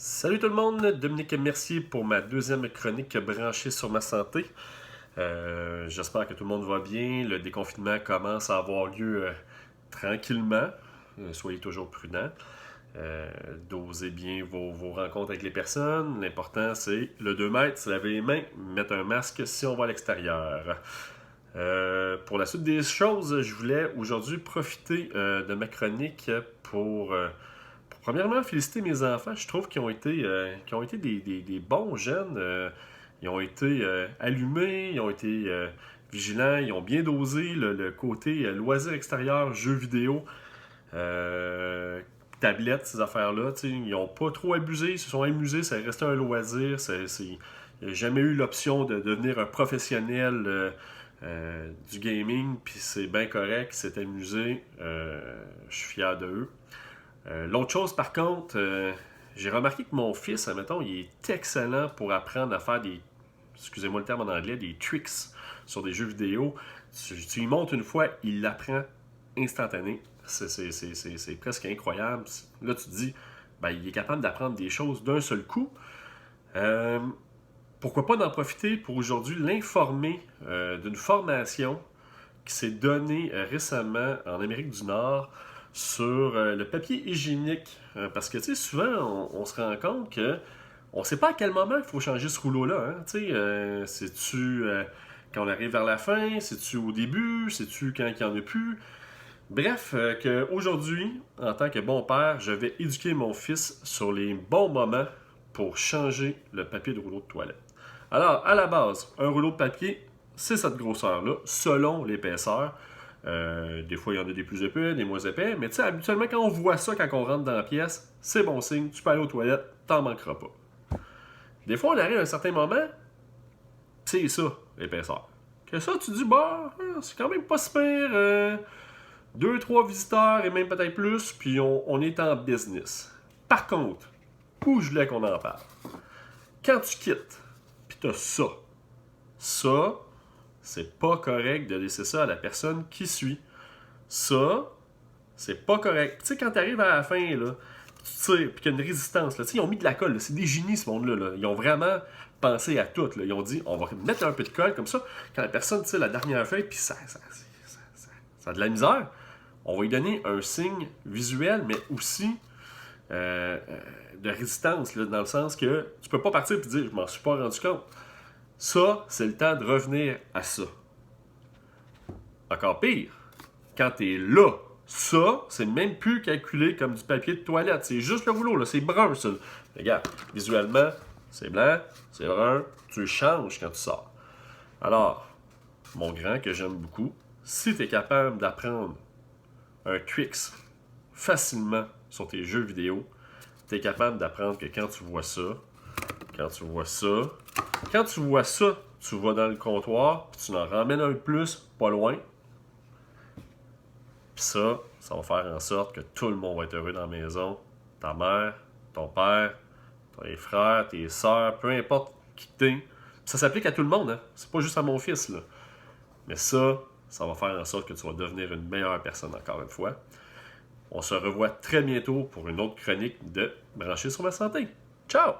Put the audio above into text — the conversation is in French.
Salut tout le monde, Dominique Mercier pour ma deuxième chronique branchée sur ma santé. J'espère que tout le monde va bien. Le déconfinement commence à avoir lieu tranquillement. Soyez toujours prudents. Dosez bien vos rencontres avec les personnes. L'important, c'est le 2 mètres, se laver les mains, mettre un masque si on va à l'extérieur. Pour la suite des choses, je voulais aujourd'hui profiter de ma chronique pour premièrement, féliciter mes enfants. Je trouve qu'ils ont été des bons jeunes. Ils ont été allumés, ils ont été vigilants, ils ont bien dosé le côté loisirs extérieurs, jeux vidéo, tablettes, ces affaires-là. T'sais, ils n'ont pas trop abusé, ils se sont amusés, ça restait un loisir. Il n'y a jamais eu l'option de devenir un professionnel du gaming, puis c'est bien correct, ils s'est amusé. Je suis fier de eux. L'autre chose, par contre, j'ai remarqué que mon fils, admettons, il est excellent pour apprendre à faire excusez-moi le terme en anglais, des tricks sur des jeux vidéo. Tu lui montres une fois, il l'apprend instantané. C'est presque incroyable. Là, tu te dis, ben, il est capable d'apprendre des choses d'un seul coup. Pourquoi pas d'en profiter pour aujourd'hui l'informer d'une formation qui s'est donnée récemment en Amérique du Nord sur le papier hygiénique. Parce que, tu sais, souvent, on se rend compte que on sait pas à quel moment il faut changer ce rouleau-là. Hein? Tu sais, c'est-tu quand on arrive vers la fin? C'est-tu au début? C'est-tu quand il n'y en a plus? Bref, qu'aujourd'hui, en tant que bon père, je vais éduquer mon fils sur les bons moments pour changer le papier de rouleau de toilette. Alors, à la base, un rouleau de papier, c'est cette grosseur-là, selon l'épaisseur. Des fois, il y en a des plus épais, des moins épais, mais tu sais, habituellement, quand on voit ça, quand on rentre dans la pièce, c'est bon signe, tu peux aller aux toilettes, t'en manqueras pas. Des fois, on arrive à un certain moment, c'est ça, l'épaisseur. Que ça, tu dis, bah, c'est quand même pas si pire, 2-3 visiteurs et même peut-être plus, puis on est en business. Par contre, où je voulais qu'on en parle, quand tu quittes, puis t'as ça, c'est pas correct de laisser ça à la personne qui suit. Ça, c'est pas correct. Tu sais, quand t'arrives à la fin, là, tu tires, puis qu'il y a une résistance, là, tu sais, ils ont mis de la colle, là. C'est des génies, ce monde-là. Là. Ils ont vraiment pensé à tout. Là. Ils ont dit, on va mettre un peu de colle, comme ça, quand la personne tire la dernière feuille, puis ça a de la misère, on va lui donner un signe visuel, mais aussi de résistance, là, dans le sens que tu peux pas partir et dire, je m'en suis pas rendu compte. Ça, c'est le temps de revenir à ça. Encore pire, quand tu es là, ça, c'est même plus calculé comme du papier de toilette. C'est juste le rouleau, là, c'est brun, ça. Regarde, visuellement, c'est blanc, c'est brun, tu le changes quand tu sors. Alors, mon grand, que j'aime beaucoup, si tu es capable d'apprendre un tricks facilement sur tes jeux vidéo, tu es capable d'apprendre que quand tu vois ça, quand tu vois ça, tu vas dans le comptoir, puis tu en ramènes un plus, pas loin. Puis ça va faire en sorte que tout le monde va être heureux dans la maison. Ta mère, ton père, tes frères, tes sœurs, peu importe qui t'es. Ça s'applique à tout le monde, hein? C'est pas juste à mon fils, là. Mais ça va faire en sorte que tu vas devenir une meilleure personne encore une fois. On se revoit très bientôt pour une autre chronique de Brancher sur ma santé. Ciao!